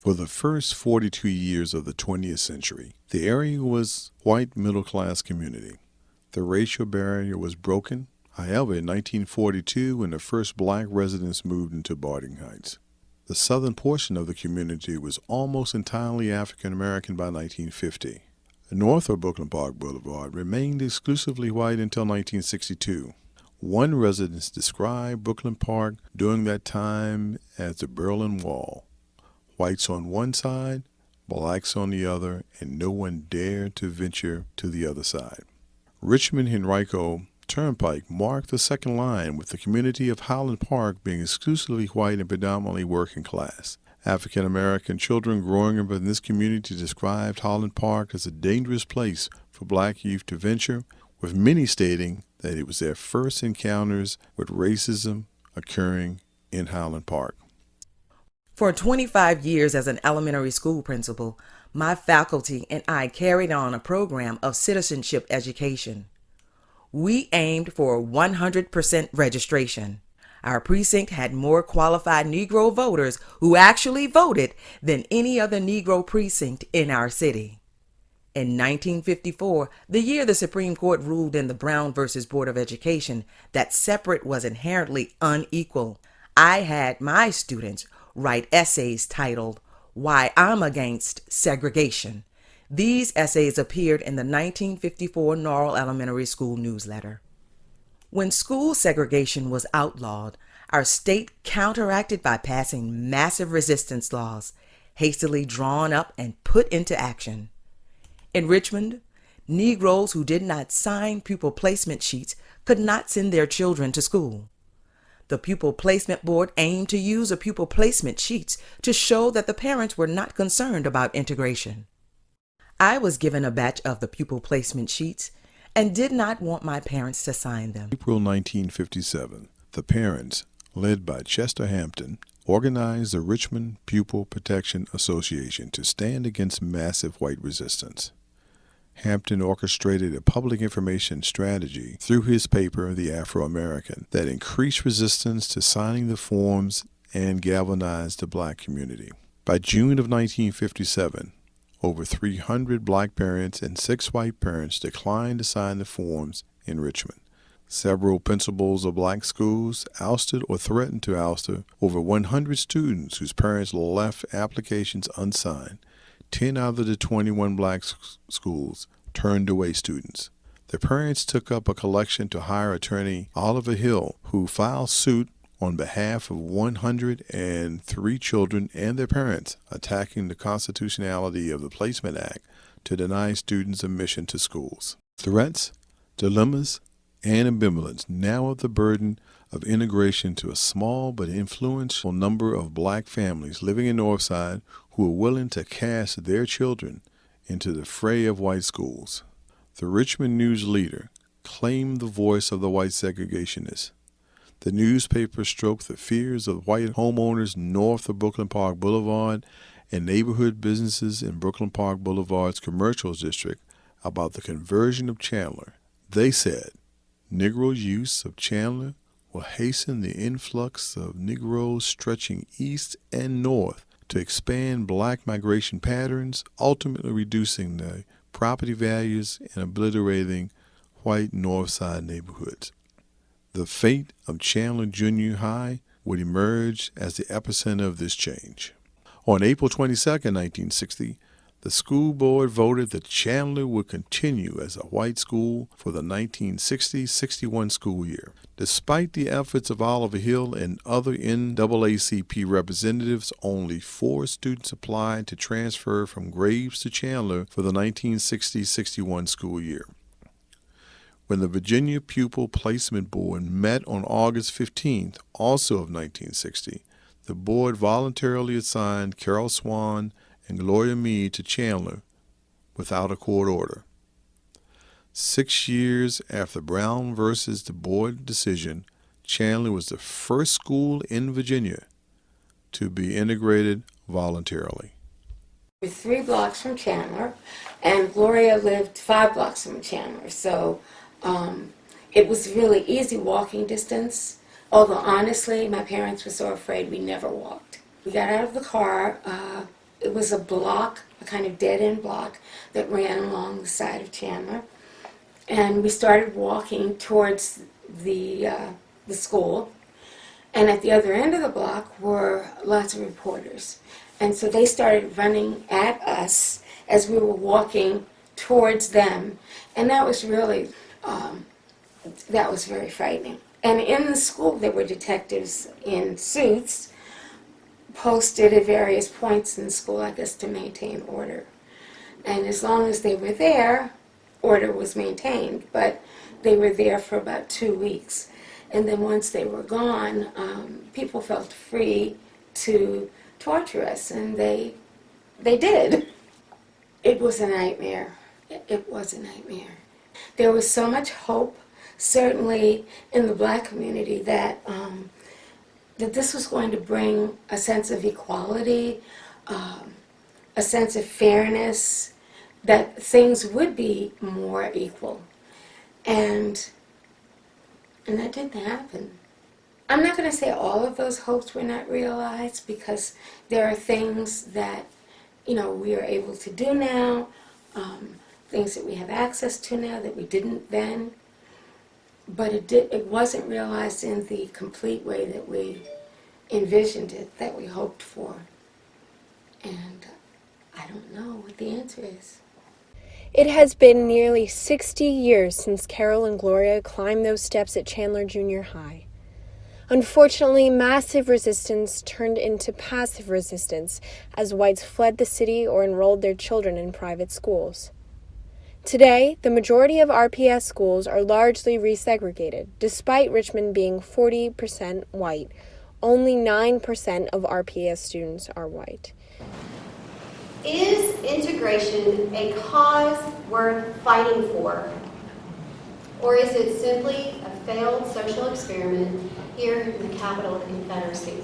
For the first 42 years of the 20th century, the area was white middle-class community. The racial barrier was broken, however, in 1942 when the first black residents moved into Barding Heights. The southern portion of the community was almost entirely African American by 1950. North of Brooklyn Park Boulevard remained exclusively white until 1962. One resident described Brooklyn Park during that time as the Berlin Wall. Whites on one side, blacks on the other, and no one dared to venture to the other side. Richmond-Henrico Turnpike marked the second line, with the community of Highland Park being exclusively white and predominantly working class. African American children growing up in this community described Highland Park as a dangerous place for black youth to venture, with many stating that it was their first encounters with racism occurring in Highland Park. For 25 years as an elementary school principal, my faculty and I carried on a program of citizenship education. We aimed for 100% registration. Our precinct had more qualified Negro voters who actually voted than any other Negro precinct in our city. In 1954, the year the Supreme Court ruled in the Brown versus Board of Education that separate was inherently unequal, I had my students write essays titled, "Why I'm Against Segregation." These essays appeared in the 1954 Norrell Elementary School newsletter. When school segregation was outlawed, our state counteracted by passing massive resistance laws, hastily drawn up and put into action. In Richmond, Negroes who did not sign pupil placement sheets could not send their children to school. The Pupil Placement Board aimed to use a pupil placement sheets to show that the parents were not concerned about integration. I was given a batch of the pupil placement sheets and did not want my parents to sign them. April 1957, the parents, led by Chester Hampton, organized the Richmond Pupil Protection Association to stand against massive white resistance. Hampton orchestrated a public information strategy through his paper, The Afro-American, that increased resistance to signing the forms and galvanized the black community. By June of 1957, over 300 black parents and 6 white parents declined to sign the forms in Richmond. Several principals of black schools ousted or threatened to oust over 100 students whose parents left applications unsigned. 10 out of the 21 black schools turned away students. The parents took up a collection to hire attorney Oliver Hill, who filed suit on behalf of 103 children and their parents, attacking the constitutionality of the Placement Act to deny students admission to schools. Threats, dilemmas, and ambivalence now have the burden of integration to a small but influential number of black families living in Northside who are willing to cast their children into the fray of white schools. The Richmond News Leader claimed the voice of the white segregationists. The newspaper stroked the fears of white homeowners north of Brooklyn Park Boulevard and neighborhood businesses in Brooklyn Park Boulevard's commercial district about the conversion of Chandler. They said, Negro use of Chandler will hasten the influx of Negroes stretching east and north to expand black migration patterns, ultimately reducing the property values and obliterating white North Side neighborhoods. The fate of Chandler Junior High would emerge as the epicenter of this change. On April 22, 1960, the school board voted that Chandler would continue as a white school for the 1960-61 school year. Despite the efforts of Oliver Hill and other NAACP representatives, only 4 students applied to transfer from Graves to Chandler for the 1960-61 school year. When the Virginia Pupil Placement Board met on August 15th, also of 1960, the board voluntarily assigned Carol Swan and Gloria Meade to Chandler without a court order. 6 years after Brown versus the board decision, Chandler was the first school in Virginia to be integrated voluntarily. We're 3 blocks from Chandler, and Gloria lived 5 blocks from Chandler, so it was really easy walking distance, although honestly my parents were so afraid we never walked. We got out of the car. it was a block, a kind of dead-end block that ran along the side of Chandler. And we started walking towards the school. And at the other end of the block were lots of reporters. And so they started running at us as we were walking towards them. And that was really, that was very frightening. And in the school, there were detectives in suits posted at various points in the school, I guess, to maintain order. And as long as they were there, order was maintained. But they were there for about 2 weeks. And then once they were gone, people felt free to torture us, and they did. It was a nightmare. It was a nightmare. There was so much hope, certainly in the black community, that that this was going to bring a sense of equality, a sense of fairness, that things would be more equal. And that didn't happen. I'm not going to say all of those hopes were not realized, because there are things that, we are able to do now, things that we have access to now that we didn't then. But it wasn't realized in the complete way that we envisioned it, that we hoped for. And I don't know what the answer is. It has been nearly 60 years since Carol and Gloria climbed those steps at Chandler Junior High. Unfortunately, massive resistance turned into passive resistance as whites fled the city or enrolled their children in private schools. Today, the majority of RPS schools are largely resegregated. Despite Richmond being 40% white, only 9% of RPS students are white. Is integration a cause worth fighting for? Or is it simply a failed social experiment here in the capital of the Confederacy?